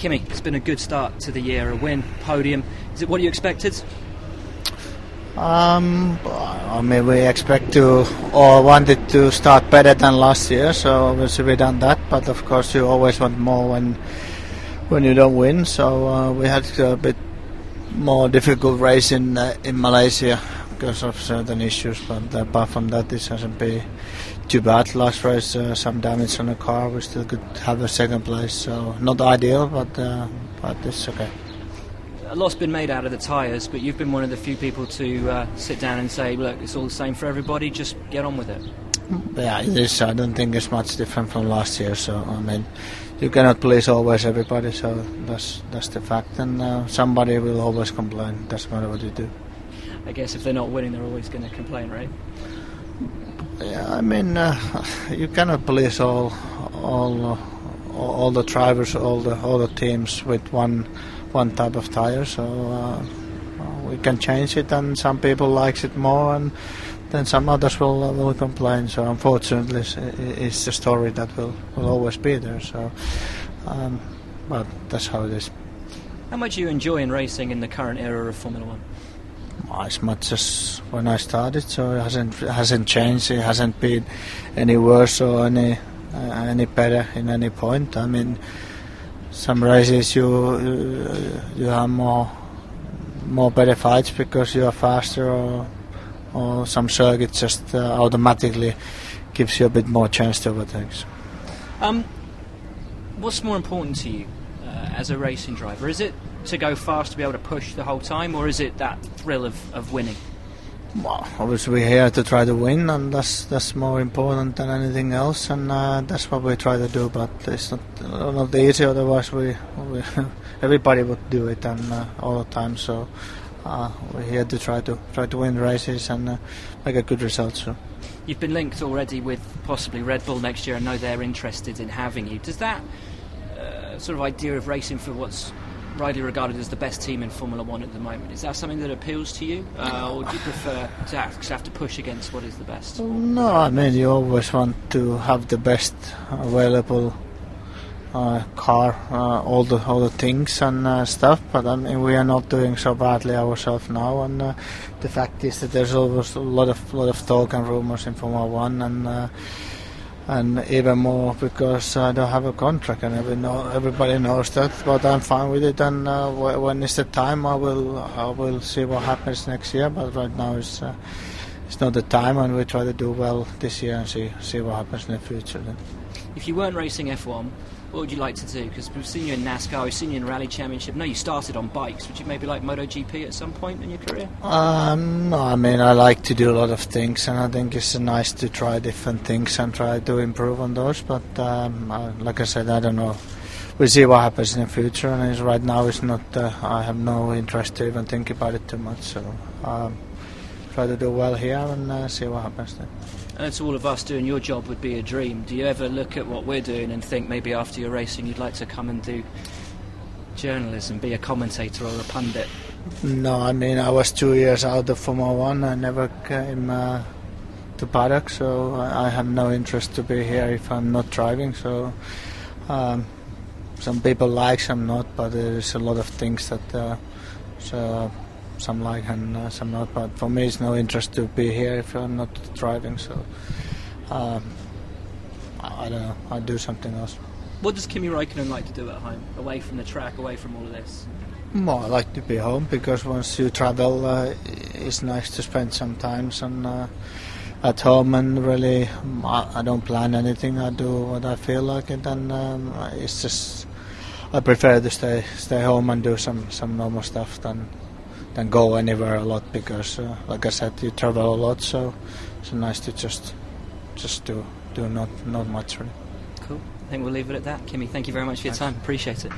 Kimi, it's been a good start to the year, a win, podium. Is it what you expected? I mean, we expect to or wanted to start better than last year, so obviously we done that. But of course, you always want more when you don't win. So we had a bit more difficult race in Malaysia because of certain issues. But apart from that, this hasn't been too bad. Last race, some damage on the car. We still could have a second place, so not ideal, but it's okay. A lot's been made out of the tyres, but you've been one of the few people to sit down and say, look, it's all the same for everybody, just get on with it. Yeah, it is. I don't think it's much different from last year, so I mean, you cannot please always everybody, so that's the fact, and somebody will always complain, doesn't matter what you do. I guess if they're not winning, they're always going to complain, right? Yeah, I mean, you cannot please all the drivers, all the teams with one type of tire, so we can change it, and some people likes it more, and then some others will complain. So unfortunately, it's the story that will always be there. So, but that's how it is. How much are you enjoying racing in the current era of Formula One? As much as when I started, so it hasn't changed. It hasn't been any worse or any better in any point. I mean, some races you have more better fights because you are faster, or some circuits just automatically gives you a bit more chance to overtake. What's more important to you as a racing driver? Is it to go fast, to be able to push the whole time, or is it that thrill of winning? Well, obviously we're here to try to win, and that's more important than anything else, and that's what we try to do. But it's not easy. Otherwise, we everybody would do it, and all the time. So we're here to try to win races and make a good result. So you've been linked already with possibly Red Bull next year. I know they're interested in having you. Does that sort of idea of racing for what's widely regarded as the best team in Formula One at the moment, is that something that appeals to you, or do you prefer to have to push against what is the best? No, I mean, you always want to have the best available car, all the things and stuff, but I mean, we are not doing so badly ourselves now, and the fact is that there's always a lot of talk and rumors in Formula One, and even more because I don't have a contract, and everybody knows that. But I'm fine with it, and when it's the time, I will see what happens next year. But right now it's not the time, and we try to do well this year and see what happens in the future. Then. If you weren't racing F1, what would you like to do? Because we've seen you in NASCAR, we've seen you in Rally Championship. No, you started on bikes. Would you maybe like MotoGP at some point in your career? No, I mean, I like to do a lot of things, and I think it's nice to try different things and try to improve on those. But like I said, I don't know. We'll see what happens in the future, and right now it's not. I have no interest to even think about it too much. So try to do well here and see what happens then. And to all of us, doing your job would be a dream. Do you ever look at what we're doing and think maybe after you're racing you'd like to come and do journalism, be a commentator or a pundit? No, I mean, I was 2 years out of Formula One. I never came to paddock, so I have no interest to be here if I'm not driving. So some people like, some not, but there's a lot of things that some like and some not, but for me it's no interest to be here if I'm not driving, so I don't know, I'll do something else. What does Kimi Räikkönen like to do at home, away from the track, away from all of this? Well, I like to be home, because once you travel it's nice to spend some time at home, and really I don't plan anything, I do what I feel like it, and it's just I prefer to stay home and do some normal stuff than go anywhere a lot, because like I said, you travel a lot, so it's nice to just do not much really. Cool. I think we'll leave it at that. Kimi, thank you very much for your time. Appreciate it.